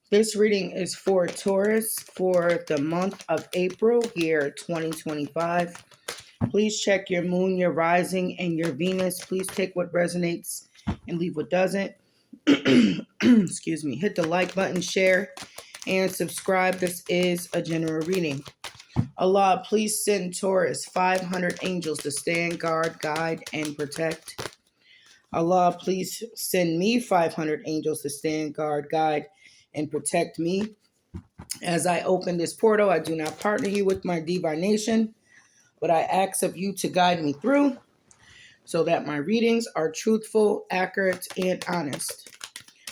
This reading is for Taurus for the month of April, year 2025. Please check your moon, your rising, and your Venus. Please take what resonates and leave what doesn't. Excuse me. Hit the like button, share, and subscribe. This is a general reading. Allah, please send Taurus 500 angels to stand guard, guide, and protect. Allah, please send me 500 angels to stand guard, guide, and protect me. As I open this portal, I do not partner you with my divination, but I ask of you to guide me through so that my readings are truthful, accurate, and honest.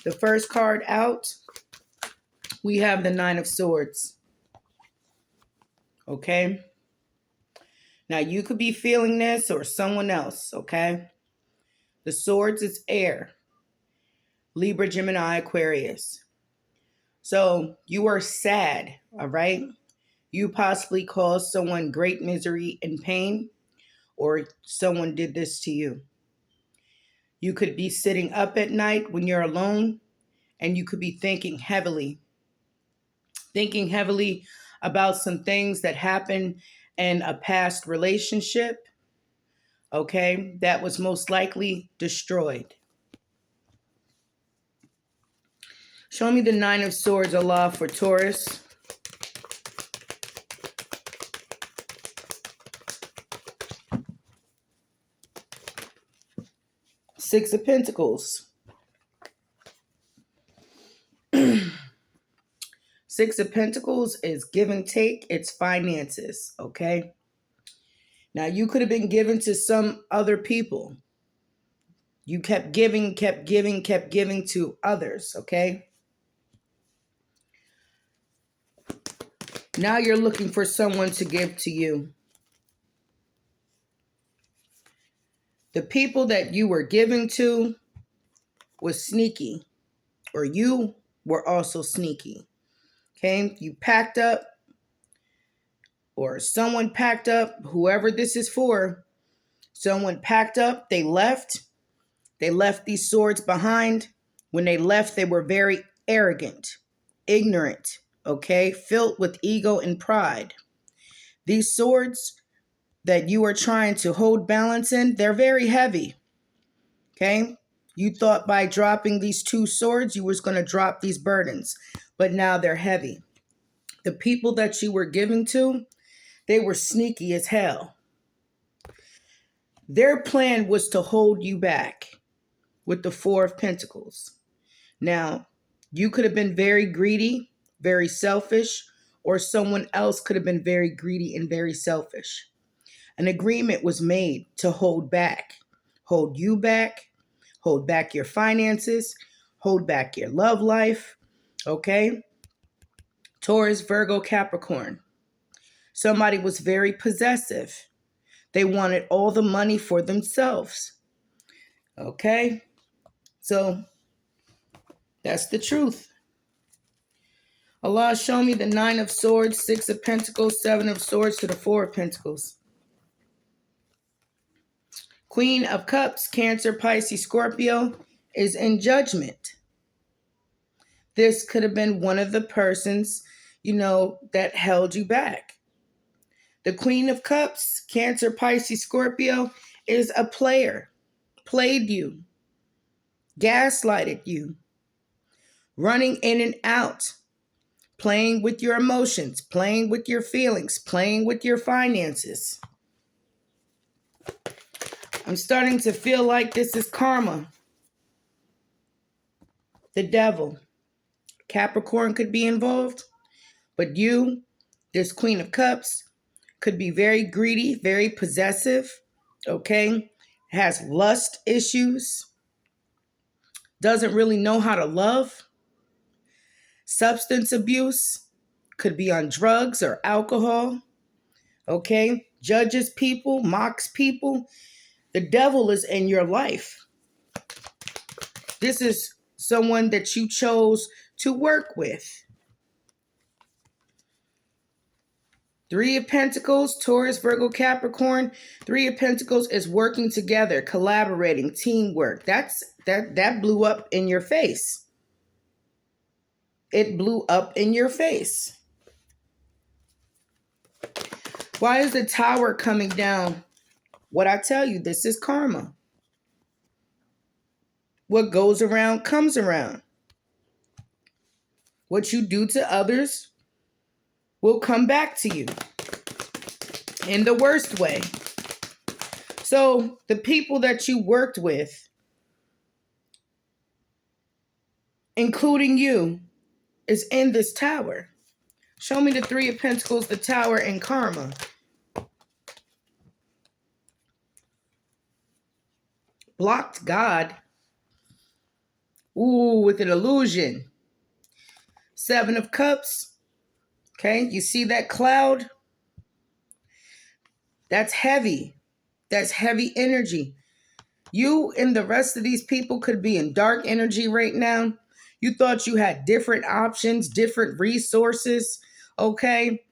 The first card out, we have the Nine of Swords. Okay? Now, you could be feeling this or someone else, okay? The Swords is air. Libra, Gemini, Aquarius. So, you are sad, all right? You possibly caused someone great misery and pain, or someone did this to you. You could be sitting up at night when you're alone, and you could be thinking heavily about some things that happened in a past relationship, okay, that was most likely destroyed. Show me the Nine of Swords, Allah, for Taurus. Six of Pentacles. Six of Pentacles is give and take. It's finances, okay? Now, you could have been given to some other people. You kept giving to others, okay? Now you're looking for someone to give to you. The people that you were giving to was sneaky, or you were also sneaky, okay? You packed up, or someone packed up, whoever this is for, someone packed up, they left these swords behind. When they left, they were very arrogant, ignorant, okay, filled with ego and pride. These swords that you are trying to hold balance in, they're very heavy, okay? You thought by dropping these two swords, you was going to drop these burdens, but now they're heavy. The people that you were giving to, they were sneaky as hell. Their plan was to hold you back with the Four of Pentacles. Now, you could have been very greedy, very selfish, or someone else could have been very greedy and very selfish. An agreement was made to hold you back, hold back your finances, hold back your love life, okay? Taurus, Virgo, Capricorn. Somebody was very possessive. They wanted all the money for themselves, okay? So, that's the truth. Allah, show me the Nine of Swords, Six of Pentacles, Seven of Swords to the Four of Pentacles. Queen of Cups, Cancer, Pisces, Scorpio is in Judgment. This could have been one of the persons, that held you back. The Queen of Cups, Cancer, Pisces, Scorpio is a player. Played you. Gaslighted you. Running in and out. Playing with your emotions. Playing with your feelings. Playing with your finances. I'm starting to feel like this is karma. The devil. Capricorn could be involved. But you, this Queen of Cups, could be very greedy, very possessive, okay? Has lust issues. Doesn't really know how to love. Substance abuse. Could be on drugs or alcohol, okay? Judges people, mocks people. The devil is in your life. This is someone that you chose to work with. Three of Pentacles, Taurus, Virgo, Capricorn. Three of Pentacles is working together, collaborating, teamwork. That blew up in your face. it blew up in your face. Why is the Tower coming down? What I tell you, this is karma. What goes around comes around. What you do to others will come back to you in the worst way. So the people that you worked with, including you, is in this Tower. Show me the Three of Pentacles, the Tower, and karma. Blocked God. Ooh, with an illusion. Seven of Cups. Okay, you see that cloud? That's heavy. That's heavy energy. You and the rest of these people could be in dark energy right now. You thought you had different options, different resources. Okay,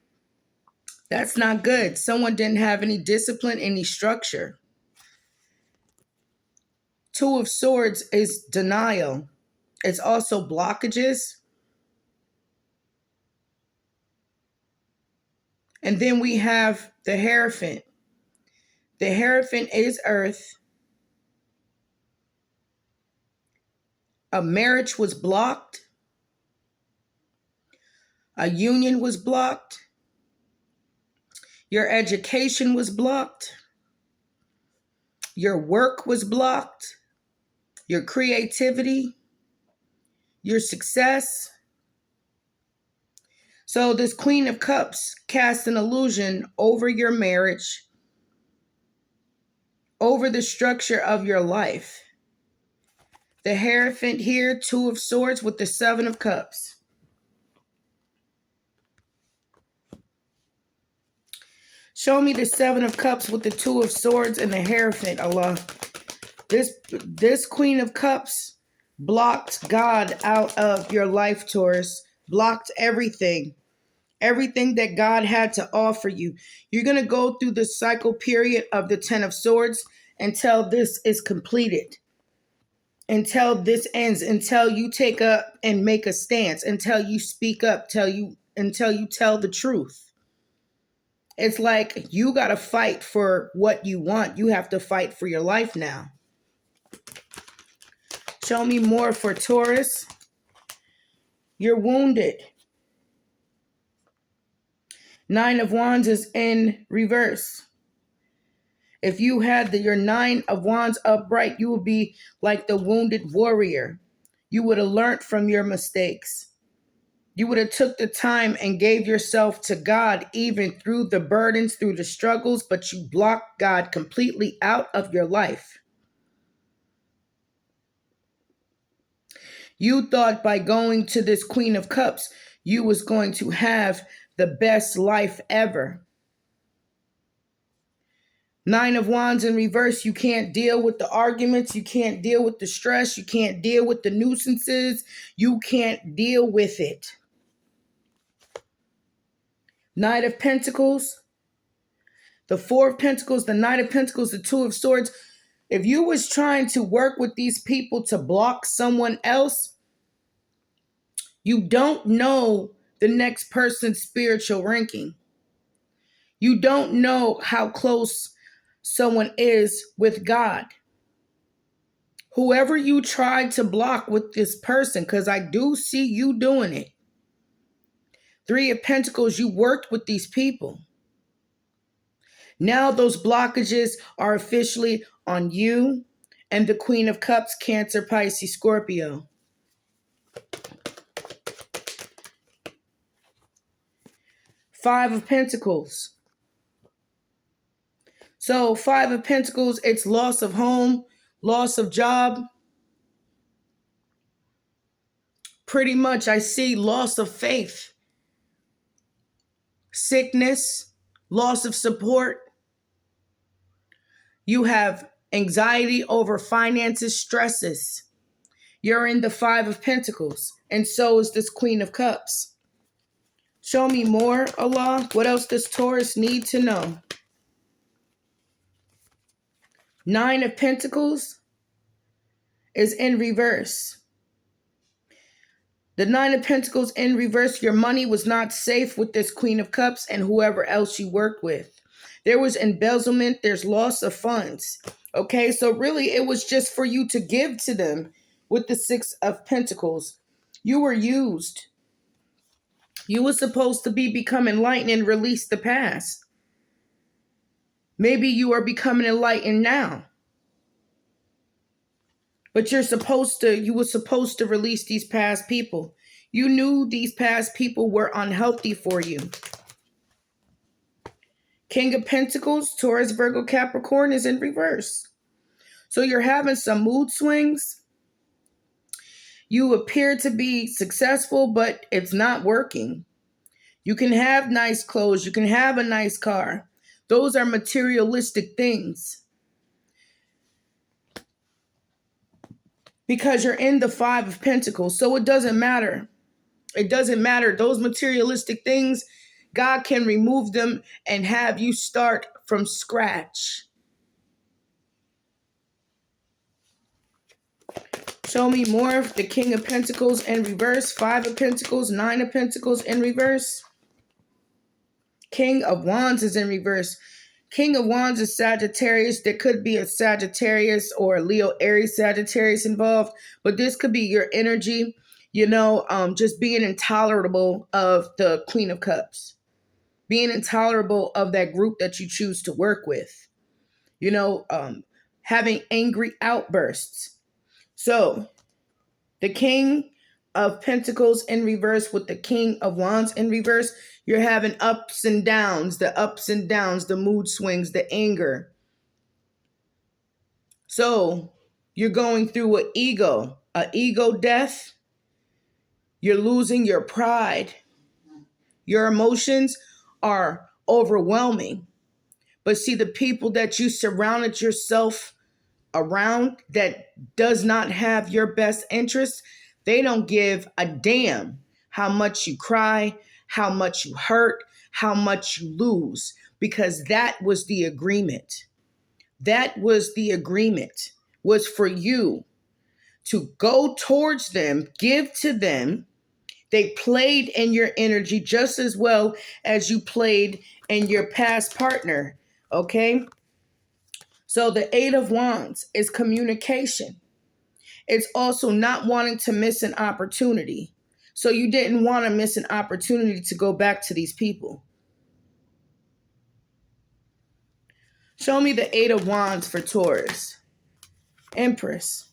that's not good. Someone didn't have any discipline, any structure. Two of Swords is denial. It's also blockages. And then we have the Hierophant. The Hierophant is earth. A marriage was blocked. A union was blocked. Your education was blocked. Your work was blocked. Your creativity. Your success. So this Queen of Cups casts an illusion over your marriage, over the structure of your life. The Hierophant here, Two of Swords with the Seven of Cups. Show me the Seven of Cups with the Two of Swords and the Hierophant, Allah. This Queen of Cups blocked God out of your life, Taurus. Blocked everything. Everything that God had to offer you. You're going to go through the cycle period of the Ten of Swords until this is completed. Until this ends. Until you take up and make a stance. Until you speak up. Until you tell the truth. It's like you got to fight for what you want. You have to fight for your life now. Show me more for Taurus. You're wounded. Nine of Wands is in reverse. If you had your Nine of Wands upright, you would be like the wounded warrior. You would have learned from your mistakes. You would have took the time and gave yourself to God, even through the burdens, through the struggles, but you blocked God completely out of your life. You thought by going to this Queen of Cups, you was going to have the best life ever. Nine of Wands in reverse, you can't deal with the arguments, you can't deal with the stress, you can't deal with the nuisances, you can't deal with it. Knight of Pentacles, the Four of Pentacles, the Knight of Pentacles, the Two of Swords. If you was trying to work with these people to block someone else, you don't know the next person's spiritual ranking. You don't know how close someone is with God. Whoever you tried to block with this person, because I do see you doing it. Three of Pentacles, you worked with these people. Now those blockages are officially on you and the Queen of Cups, Cancer, Pisces, Scorpio. Five of Pentacles. So Five of Pentacles, it's loss of home, loss of job. Pretty much I see loss of faith, sickness, loss of support. You have anxiety over finances, stresses. You're in the Five of Pentacles, and so is this Queen of Cups. Show me more, Allah. What else does Taurus need to know? Nine of Pentacles is in reverse. The Nine of Pentacles in reverse, your money was not safe with this Queen of Cups and whoever else you worked with. There was embezzlement, there's loss of funds. Okay, so really it was just for you to give to them with the Six of Pentacles. You were used. You were supposed to become enlightened and release the past. Maybe you are becoming enlightened now. But you were supposed to release these past people. You knew these past people were unhealthy for you. King of Pentacles, Taurus, Virgo, Capricorn is in reverse. So you're having some mood swings. You appear to be successful, but it's not working. You can have nice clothes. You can have a nice car. Those are materialistic things. Because you're in the Five of Pentacles. So it doesn't matter. It doesn't matter. Those materialistic things, God can remove them and have you start from scratch. Show me more of the King of Pentacles in reverse. Five of Pentacles, Nine of Pentacles in reverse. King of Wands is in reverse. King of Wands is Sagittarius. There could be a Sagittarius or a Leo, Aries, Sagittarius involved, but this could be your energy, just being intolerable of the Queen of Cups, being intolerable of that group that you choose to work with, having angry outbursts. So the King of Pentacles in reverse with the King of Wands in reverse, you're having ups and downs, the mood swings, the anger. So you're going through an ego death. You're losing your pride. Your emotions are overwhelming. But see, the people that you surrounded yourself around that does not have your best interest, they don't give a damn how much you cry, how much you hurt, how much you lose, because that was the agreement. That was the agreement, was for you to go towards them, give to them. They played in your energy just as well as you played in your past partner, okay? So the Eight of Wands is communication. It's also not wanting to miss an opportunity. So you didn't want to miss an opportunity to go back to these people. Show me the Eight of Wands for Taurus. Empress.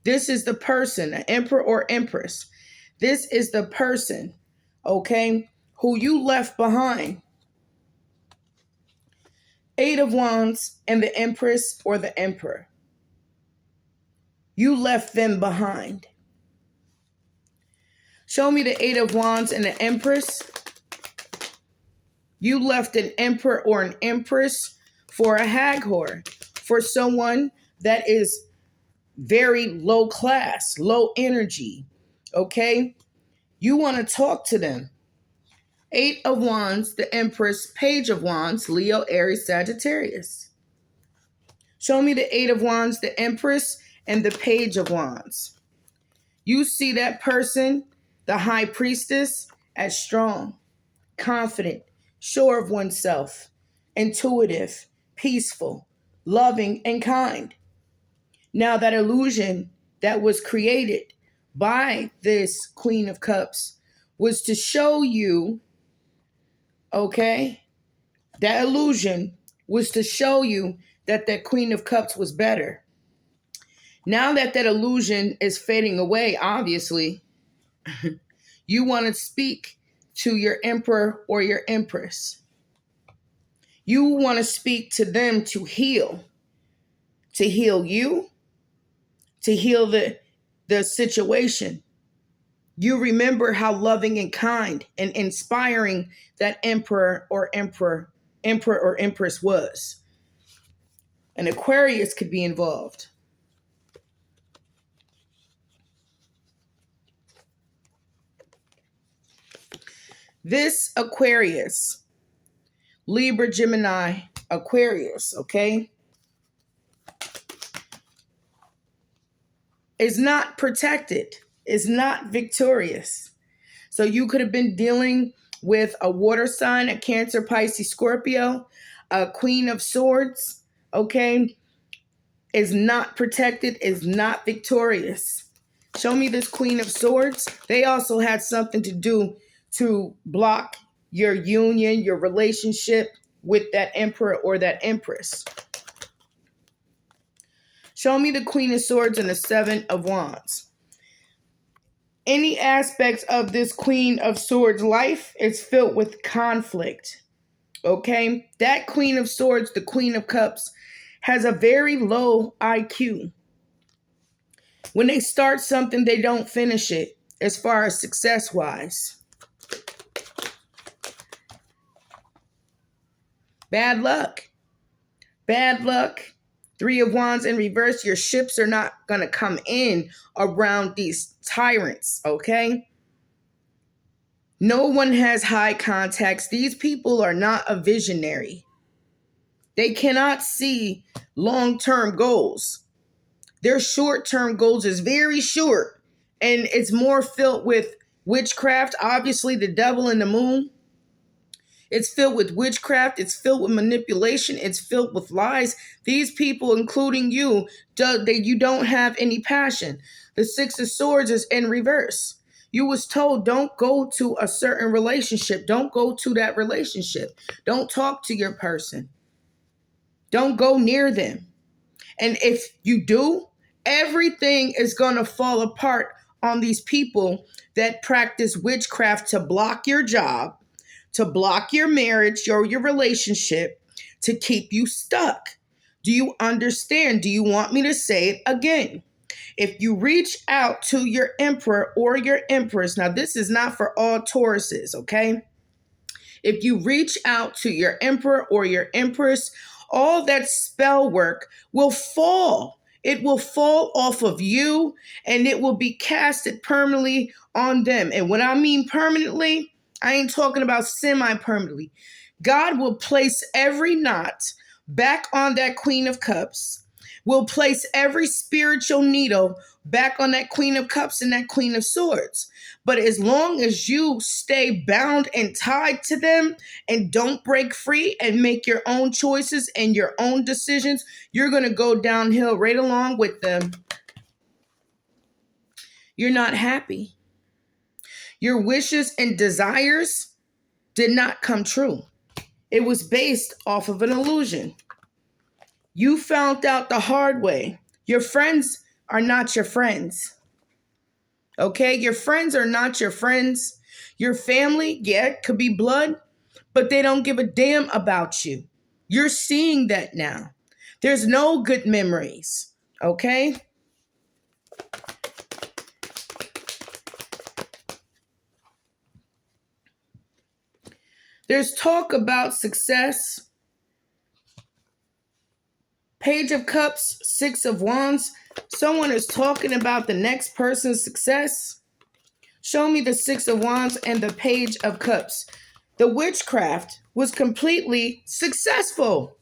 This is the person, an emperor or empress. This is the person, okay, who you left behind. Eight of Wands and the empress or the emperor. You left them behind. Show me the Eight of Wands and the empress. You left an emperor or an empress for a hag whore, for someone that is very low class, low energy, okay? You want to talk to them. Eight of Wands, the Empress, Page of Wands, Leo, Aries, Sagittarius. Show me the Eight of Wands, the Empress, and the Page of Wands. You see that person, the High Priestess, as strong, confident, sure of oneself, intuitive, peaceful, loving, and kind. Now that illusion that was created by this Queen of Cups was to show you, okay, that illusion was to show you that that Queen of Cups was better. Now that that illusion is fading away, obviously, you want to speak to your emperor or your empress. You want to speak to them to heal you, to heal the situation. You remember how loving and kind and inspiring that emperor or empress was. An Aquarius could be involved. This Aquarius, Libra, Gemini, Aquarius, okay, is not protected. is not victorious. So you could have been dealing with a water sign, a Cancer, Pisces, Scorpio, a Queen of Swords, okay, is not protected, is not victorious. Show me this Queen of Swords. They also had something to do to block your union, your relationship with that Emperor or that Empress. Show me the Queen of Swords and the Seven of Wands. Any aspects of this Queen of Swords life is filled with conflict. Okay? That Queen of Swords, the Queen of Cups, has a very low IQ. When they start something, they don't finish it as far as success-wise. Bad luck. Bad luck. Three of Wands in reverse. Your ships are not going to come in around these tyrants, okay? No one has high contacts. These people are not a visionary. They cannot see long-term goals. Their short-term goals is very short, and it's more filled with witchcraft, obviously the devil and the moon. It's filled with witchcraft. It's filled with manipulation. It's filled with lies. These people, including you, you don't have any passion. The Six of Swords is in reverse. You was told, don't go to a certain relationship. Don't go to that relationship. Don't talk to your person. Don't go near them. And if you do, everything is going to fall apart on these people that practice witchcraft to block your job, to block your marriage or your relationship, to keep you stuck. Do you understand? Do you want me to say it again? If you reach out to your Emperor or your Empress, now this is not for all Tauruses, okay? If you reach out to your Emperor or your Empress, all that spell work will fall. It will fall off of you and it will be casted permanently on them. And when I mean permanently, I ain't talking about semi-permanently. God will place every knot back on that Queen of Cups, will place every spiritual needle back on that Queen of Cups and that Queen of Swords. But as long as you stay bound and tied to them and don't break free and make your own choices and your own decisions, you're going to go downhill right along with them. You're not happy. Your wishes and desires did not come true. It was based off of an illusion. You found out the hard way. Your friends are not your friends. Okay? Your friends are not your friends. Your family, yeah, it could be blood, but they don't give a damn about you. You're seeing that now. There's no good memories. Okay? There's talk about success. Page of Cups, Six of Wands. Someone is talking about the next person's success. Show me the Six of Wands and the Page of Cups. The witchcraft was completely successful.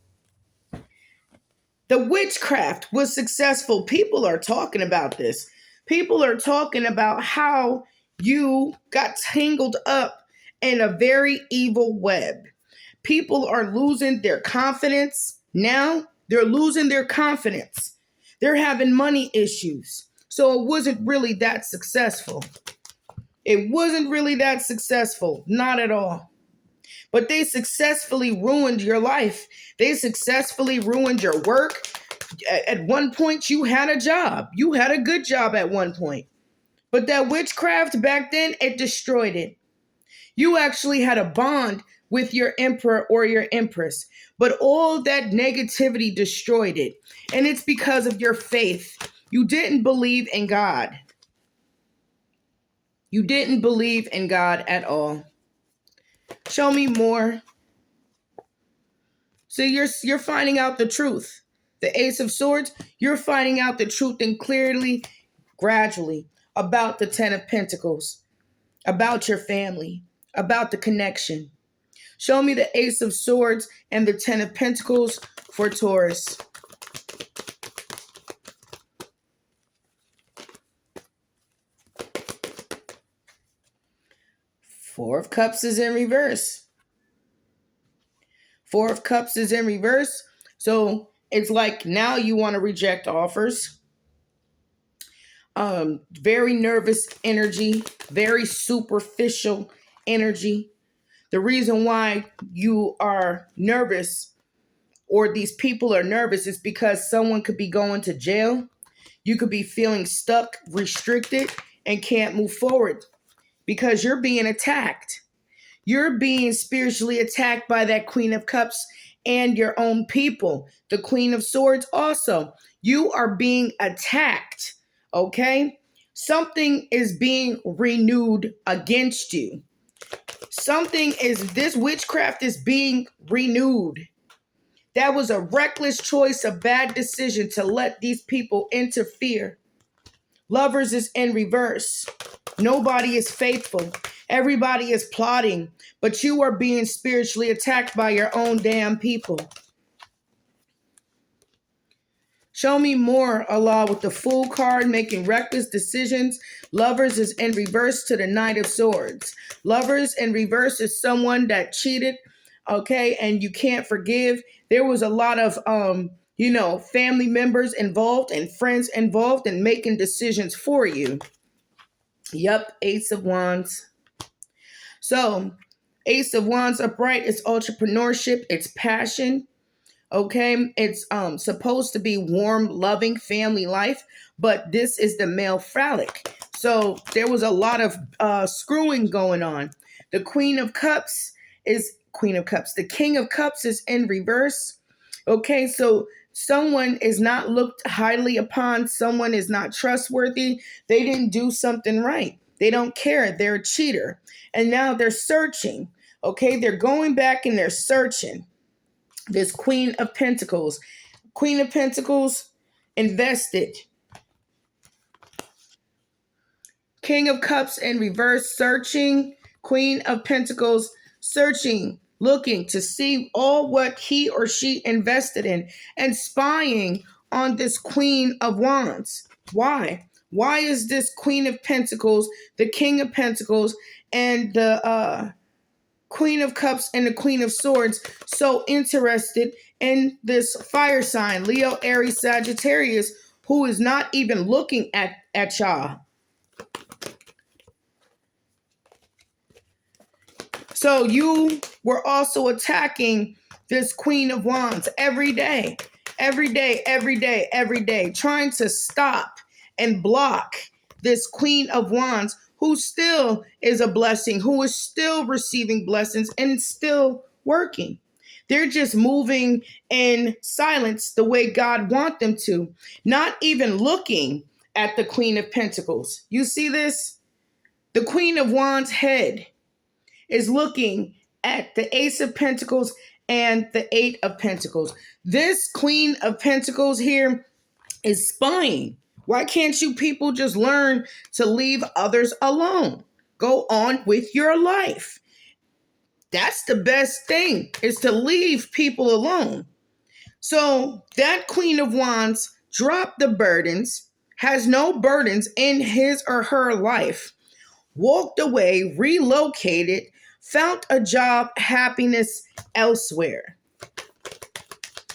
The witchcraft was successful. People are talking about this. People are talking about how you got tangled up in a very evil web. People are losing their confidence now. They're losing their confidence. They're having money issues. So it wasn't really that successful. It wasn't really that successful. Not at all. But they successfully ruined your life. They successfully ruined your work. At one point, you had a job. You had a good job at one point. But that witchcraft back then, it destroyed it. You actually had a bond with your Emperor or your Empress. But all that negativity destroyed it. And it's because of your faith. You didn't believe in God. You didn't believe in God at all. Show me more. So you're finding out the truth. The Ace of Swords, you're finding out the truth and clearly, gradually, about the Ten of Pentacles, about your family, about the connection. Show me the Ace of Swords and the Ten of Pentacles for Taurus. Four of Cups is in reverse. Four of Cups is in reverse. So it's like now you want to reject offers. Very nervous energy, very superficial energy. The reason why you are nervous or these people are nervous is because someone could be going to jail. You could be feeling stuck, restricted, and can't move forward because you're being attacked. You're being spiritually attacked by that Queen of Cups and your own people. The Queen of Swords also. You are being attacked, okay? Something is being renewed against you. This witchcraft is being renewed. That was a reckless choice, a bad decision to let these people interfere. Lovers is in reverse. Nobody is faithful. Everybody is plotting, but you are being spiritually attacked by your own damn people. Show me more, Allah, with the Fool card, making reckless decisions. Lovers is in reverse to the Knight of Swords. Lovers in reverse is someone that cheated, okay, and you can't forgive. There was a lot of, family members involved and friends involved in making decisions for you. Yep, Ace of Wands. So, Ace of Wands upright is entrepreneurship, it's passion. Okay, it's supposed to be warm, loving family life, but this is the male phallic. So there was a lot of screwing going on. The Queen of Cups is Queen of Cups. The King of Cups is in reverse. Okay, so someone is not looked highly upon. Someone is not trustworthy. They didn't do something right. They don't care. They're a cheater. And now they're searching. Okay, they're going back and they're searching. This Queen of Pentacles. Queen of Pentacles, invested. King of Cups in reverse, searching. Queen of Pentacles, searching, looking to see all what he or she invested in and spying on this Queen of Wands. Why? Why is this Queen of Pentacles, the King of Pentacles, and the Queen of Cups and the Queen of Swords so interested in this fire sign, Leo, Aries, Sagittarius, who is not even looking at y'all? So you were also attacking this Queen of Wands every day, trying to stop and block this Queen of Wands, who still is a blessing, who is still receiving blessings and still working. They're just moving in silence the way God wants them to, not even looking at the Queen of Pentacles. You see this? The Queen of Wands' head is looking at the Ace of Pentacles and the Eight of Pentacles. This Queen of Pentacles here is spying. Why can't you people just learn to leave others alone? Go on with your life. That's the best thing, is to leave people alone. So that Queen of Wands dropped the burdens, has no burdens in his or her life, walked away, relocated, found a job, happiness elsewhere.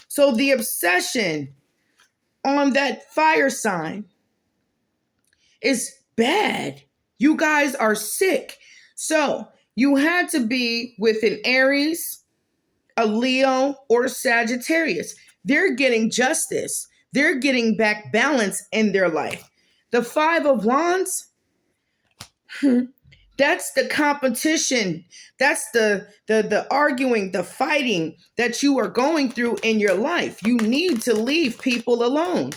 So the obsession on that fire sign is bad. You guys are sick. So you had to be with an Aries, a Leo, or Sagittarius. They're getting justice. They're getting back balance in their life. The Five of Wands, that's the competition. That's the arguing, the fighting that you are going through in your life. You need to leave people alone.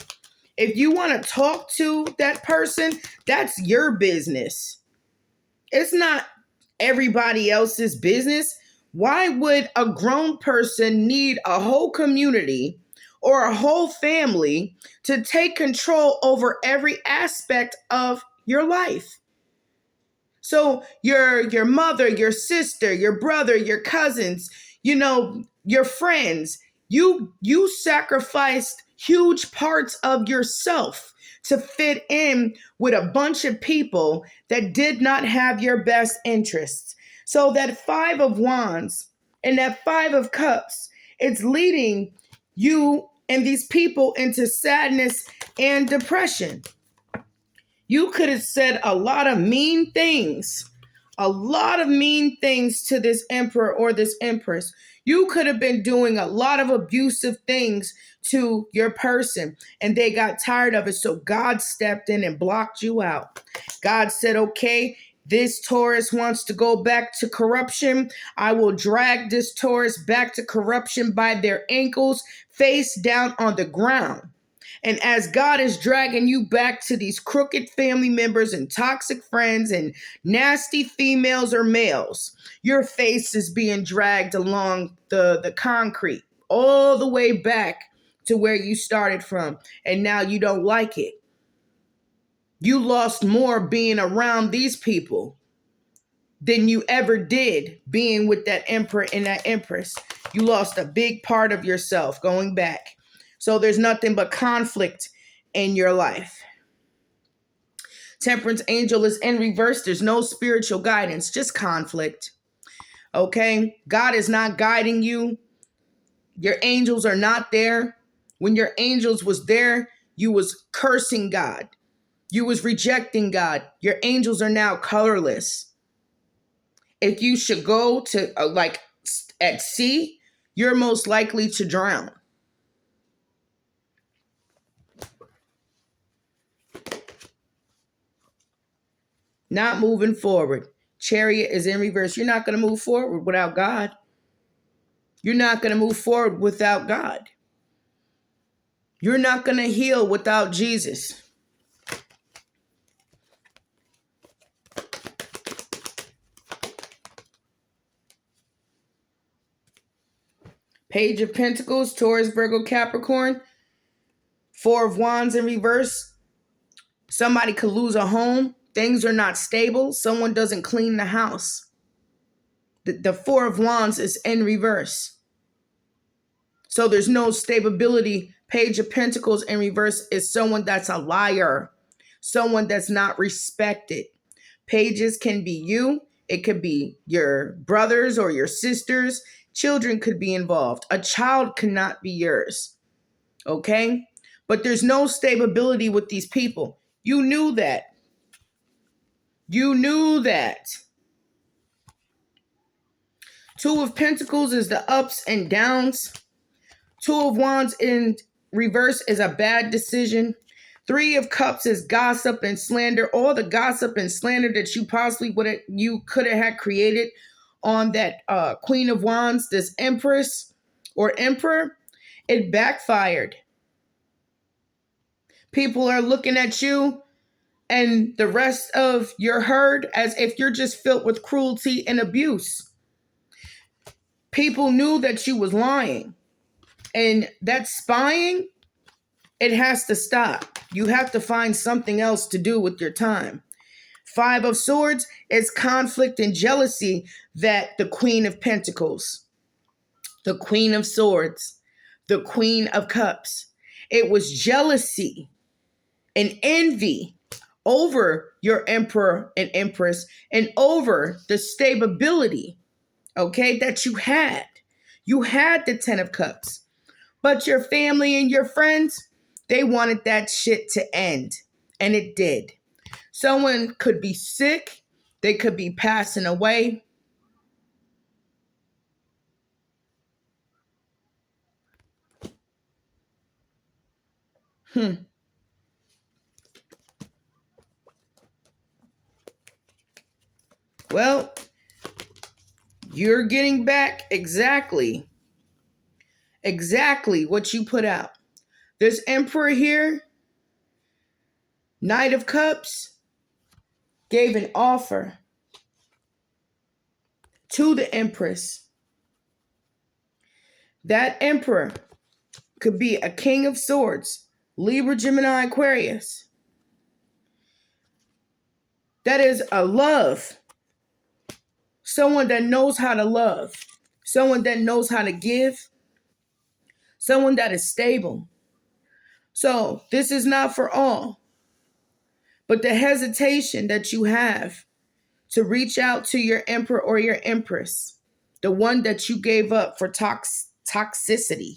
If you want to talk to that person, that's your business. It's not everybody else's business. Why would a grown person need a whole community or a whole family to take control over every aspect of your life? So your mother, your sister, your brother, your cousins, your friends, you sacrificed huge parts of yourself to fit in with a bunch of people that did not have your best interests. So that Five of Wands and that Five of Cups, it's leading you and these people into sadness and depression. You could have said a lot of mean things, to this emperor or this empress. You could have been doing a lot of abusive things to your person, and they got tired of it. So God stepped in and blocked you out. God said, okay, this Taurus wants to go back to corruption. I will drag this Taurus back to corruption by their ankles, face down on the ground. And as God is dragging you back to these crooked family members and toxic friends and nasty females or males, your face is being dragged along the concrete all the way back to where you started from. And now you don't like it. You lost more being around these people than you ever did being with that emperor and that empress. You lost a big part of yourself going back. So there's nothing but conflict in your life. Temperance angel is in reverse. There's no spiritual guidance, just conflict. Okay? God is not guiding you. Your angels are not there. When your angels was there, you was cursing God. You was rejecting God. Your angels are now colorless. If you should go to at sea, you're most likely to drown. Not moving forward. Chariot is in reverse. You're not going to move forward without God. You're not going to move forward without God. You're not going to heal without Jesus. Page of Pentacles, Taurus, Virgo, Capricorn. Four of Wands in reverse. Somebody could lose a home. Things are not stable. Someone doesn't clean the house. The Four of Wands is in reverse. So there's no stability. Page of Pentacles in reverse is someone that's a liar. Someone that's not respected. Pages can be you. It could be your brothers or your sisters. Children could be involved. A child cannot be yours. Okay? But there's no stability with these people. You knew that. You knew that. Two of Pentacles is the ups and downs. Two of Wands in reverse is a bad decision. Three of Cups is gossip and slander. All the gossip and slander that you could have had created on that Queen of Wands, this Empress or Emperor, it backfired. People are looking at you and the rest of your herd as if you're just filled with cruelty and abuse. People knew that you was lying. And that spying, it has to stop. You have to find something else to do with your time. Five of Swords is conflict and jealousy that the Queen of Pentacles, the Queen of Swords, the Queen of Cups. It was jealousy and envy over your Emperor and Empress and over the stability, okay, that you had. You had the Ten of Cups. But your family and your friends, they wanted that shit to end. And it did. Someone could be sick. They could be passing away. Well, you're getting back exactly what you put out. This Emperor here, Knight of Cups, gave an offer to the Empress. That Emperor could be a King of Swords, Libra, Gemini, Aquarius. That is a love. Someone that knows how to love. Someone that knows how to give. Someone that is stable. So this is not for all. But the hesitation that you have to reach out to your emperor or your empress, the one that you gave up for toxicity,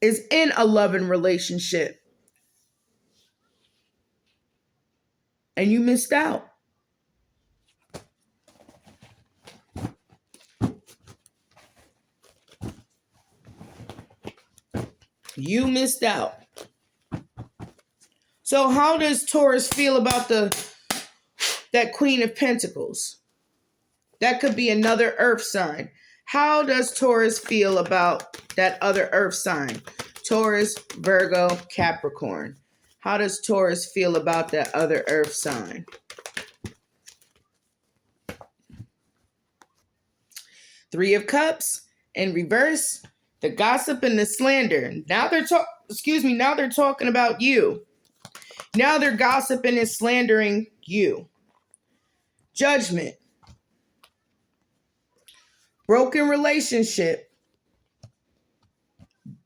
is in a loving relationship and you missed out. You missed out. So how does Taurus feel about that Queen of Pentacles? That could be another earth sign. How does Taurus feel about that other earth sign? Taurus, Virgo, Capricorn. How does Taurus feel about that other earth sign? Three of Cups in reverse. The gossip and the slander. Now they're talking about you. Now they're gossiping and slandering you. Judgment. Broken relationship.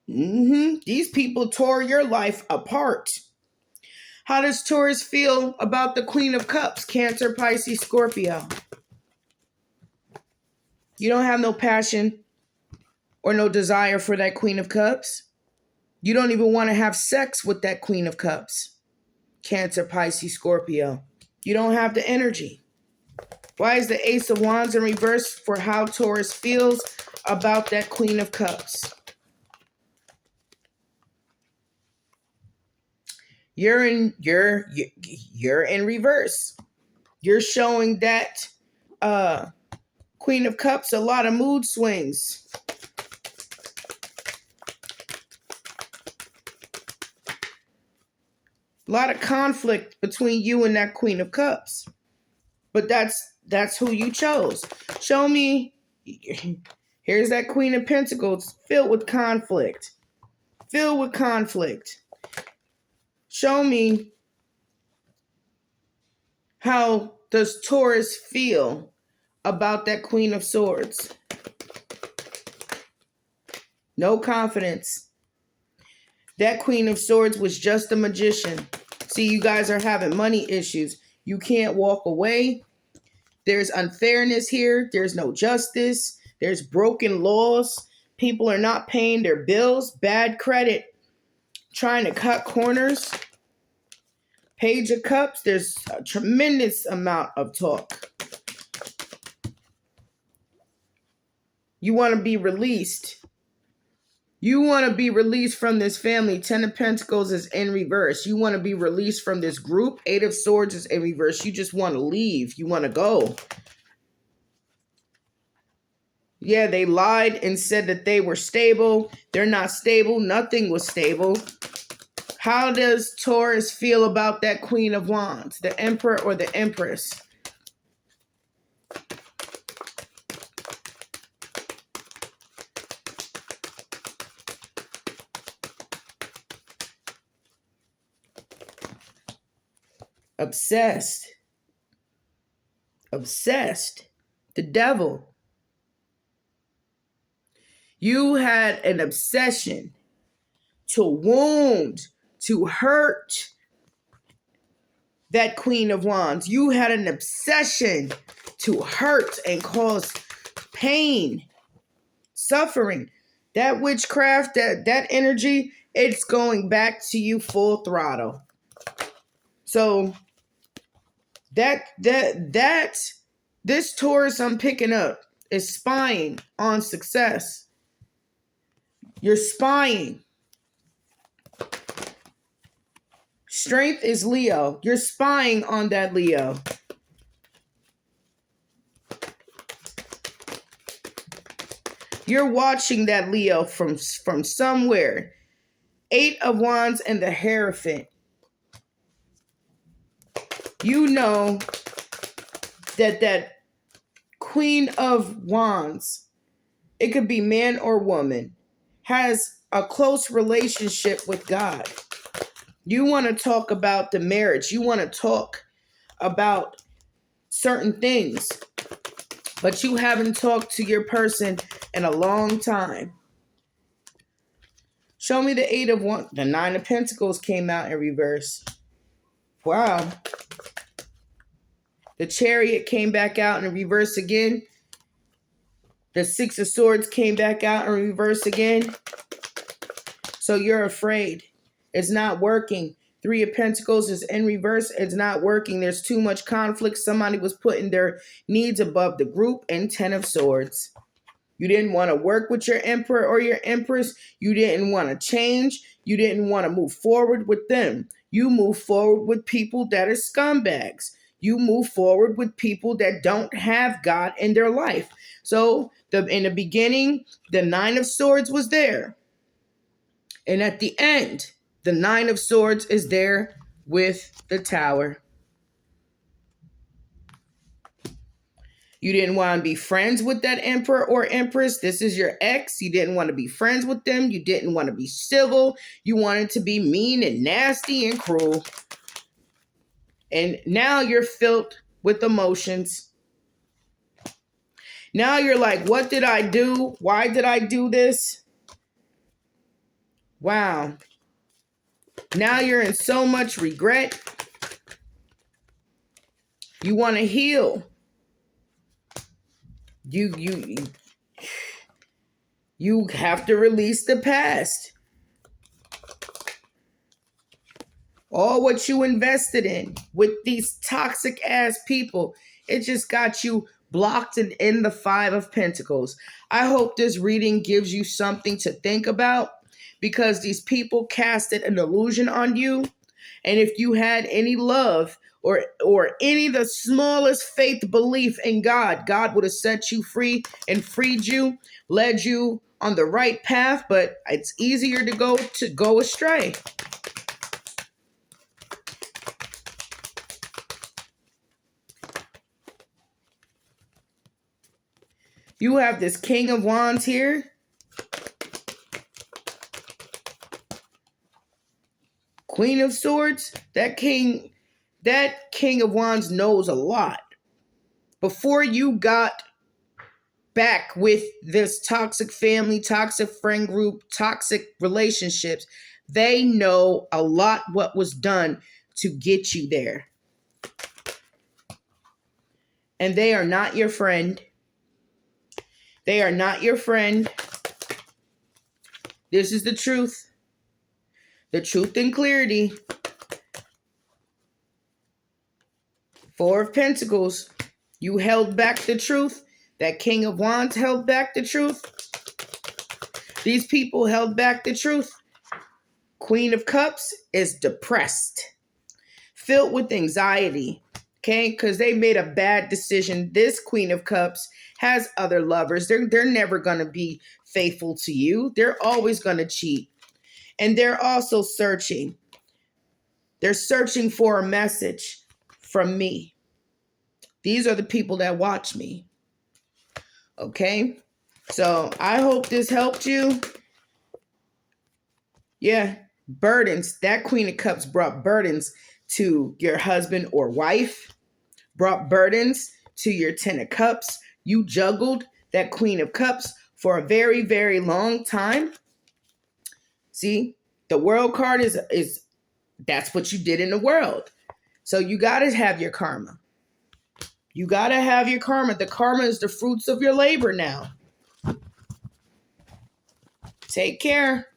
These people tore your life apart. How does Taurus feel about the Queen of Cups? Cancer, Pisces, Scorpio. You don't have no passion or no desire for that Queen of Cups. You don't even want to have sex with that Queen of Cups. Cancer, Pisces, Scorpio. You don't have the energy. Why is the Ace of Wands in reverse for how Taurus feels about that Queen of Cups? You're in reverse. You're showing that Queen of Cups a lot of mood swings. A lot of conflict between you and that Queen of Cups. But that's who you chose. Show me. Here's that Queen of Pentacles filled with conflict. Filled with conflict. Show me, how does Taurus feel about that Queen of Swords? No confidence. That Queen of Swords was just a magician. See, you guys are having money issues. You can't walk away. There's unfairness here. There's no justice. There's broken laws. People are not paying their bills. Bad credit. Trying to cut corners. Page of Cups. There's a tremendous amount of talk. You want to be released. You want to be released from this family. Ten of Pentacles is in reverse. You want to be released from this group. Eight of Swords is in reverse. You just want to leave. You want to go. Yeah, they lied and said that they were stable. They're not stable. Nothing was stable. How does Taurus feel about that Queen of Wands? The Emperor or the Empress? Obsessed. Obsessed. The Devil. You had an obsession to wound, to hurt that Queen of Wands. You had an obsession to hurt and cause pain, suffering. That witchcraft, that energy, it's going back to you full throttle. So this Taurus I'm picking up is spying on success. You're spying. Strength is Leo. You're spying on that Leo. You're watching that Leo from somewhere. Eight of Wands and the Hierophant. You know that Queen of Wands, it could be man or woman, has a close relationship with God. You want to talk about the marriage. You want to talk about certain things. But you haven't talked to your person in a long time. Show me the Eight of Wands. The Nine of Pentacles came out in reverse. Wow. The Chariot came back out in reverse again. The Six of Swords came back out in reverse again. So you're afraid. It's not working. Three of Pentacles is in reverse. It's not working. There's too much conflict. Somebody was putting their needs above the group. And 10 of Swords. You didn't want to work with your Emperor or your Empress. You didn't want to change. You didn't want to move forward with them. You move forward with people that are scumbags. You move forward with people that don't have God in their life. So in the beginning, the Nine of Swords was there. And at the end, the Nine of Swords is there with the Tower. You didn't want to be friends with that Emperor or Empress. This is your ex. You didn't want to be friends with them. You didn't want to be civil. You wanted to be mean and nasty and cruel. And now you're filled with emotions. Now you're like, what did I do? Why did I do this? Wow. Now you're in so much regret. You want to heal. You have to release the past. All what you invested in with these toxic ass people, it just got you blocked in the Five of Pentacles. I hope this reading gives you something to think about, because these people casted an illusion on you. And if you had any love or any the smallest faith belief in God, God would have set you free and freed you, led you on the right path, but it's easier to go astray. You have this King of Wands here. Queen of Swords, that King of Wands knows a lot. Before you got back with this toxic family, toxic friend group, toxic relationships, they know a lot what was done to get you there. And they are not your friend. They are not your friend. This is the truth. The truth and clarity. Four of Pentacles. You held back the truth. That King of Wands held back the truth. These people held back the truth. Queen of Cups is depressed. Filled with anxiety. Okay? Because they made a bad decision. This Queen of Cups has other lovers. They're never going to be faithful to you. They're always going to cheat. And they're also searching. They're searching for a message from me. These are the people that watch me. Okay? So I hope this helped you. Yeah, burdens. That Queen of Cups brought burdens to your husband or wife. Brought burdens to your Ten of Cups. You juggled that Queen of Cups for a very, very long time. See, the World card is that's what you did in the world. So you got to have your karma. You got to have your karma. The karma is the fruits of your labor now. Take care.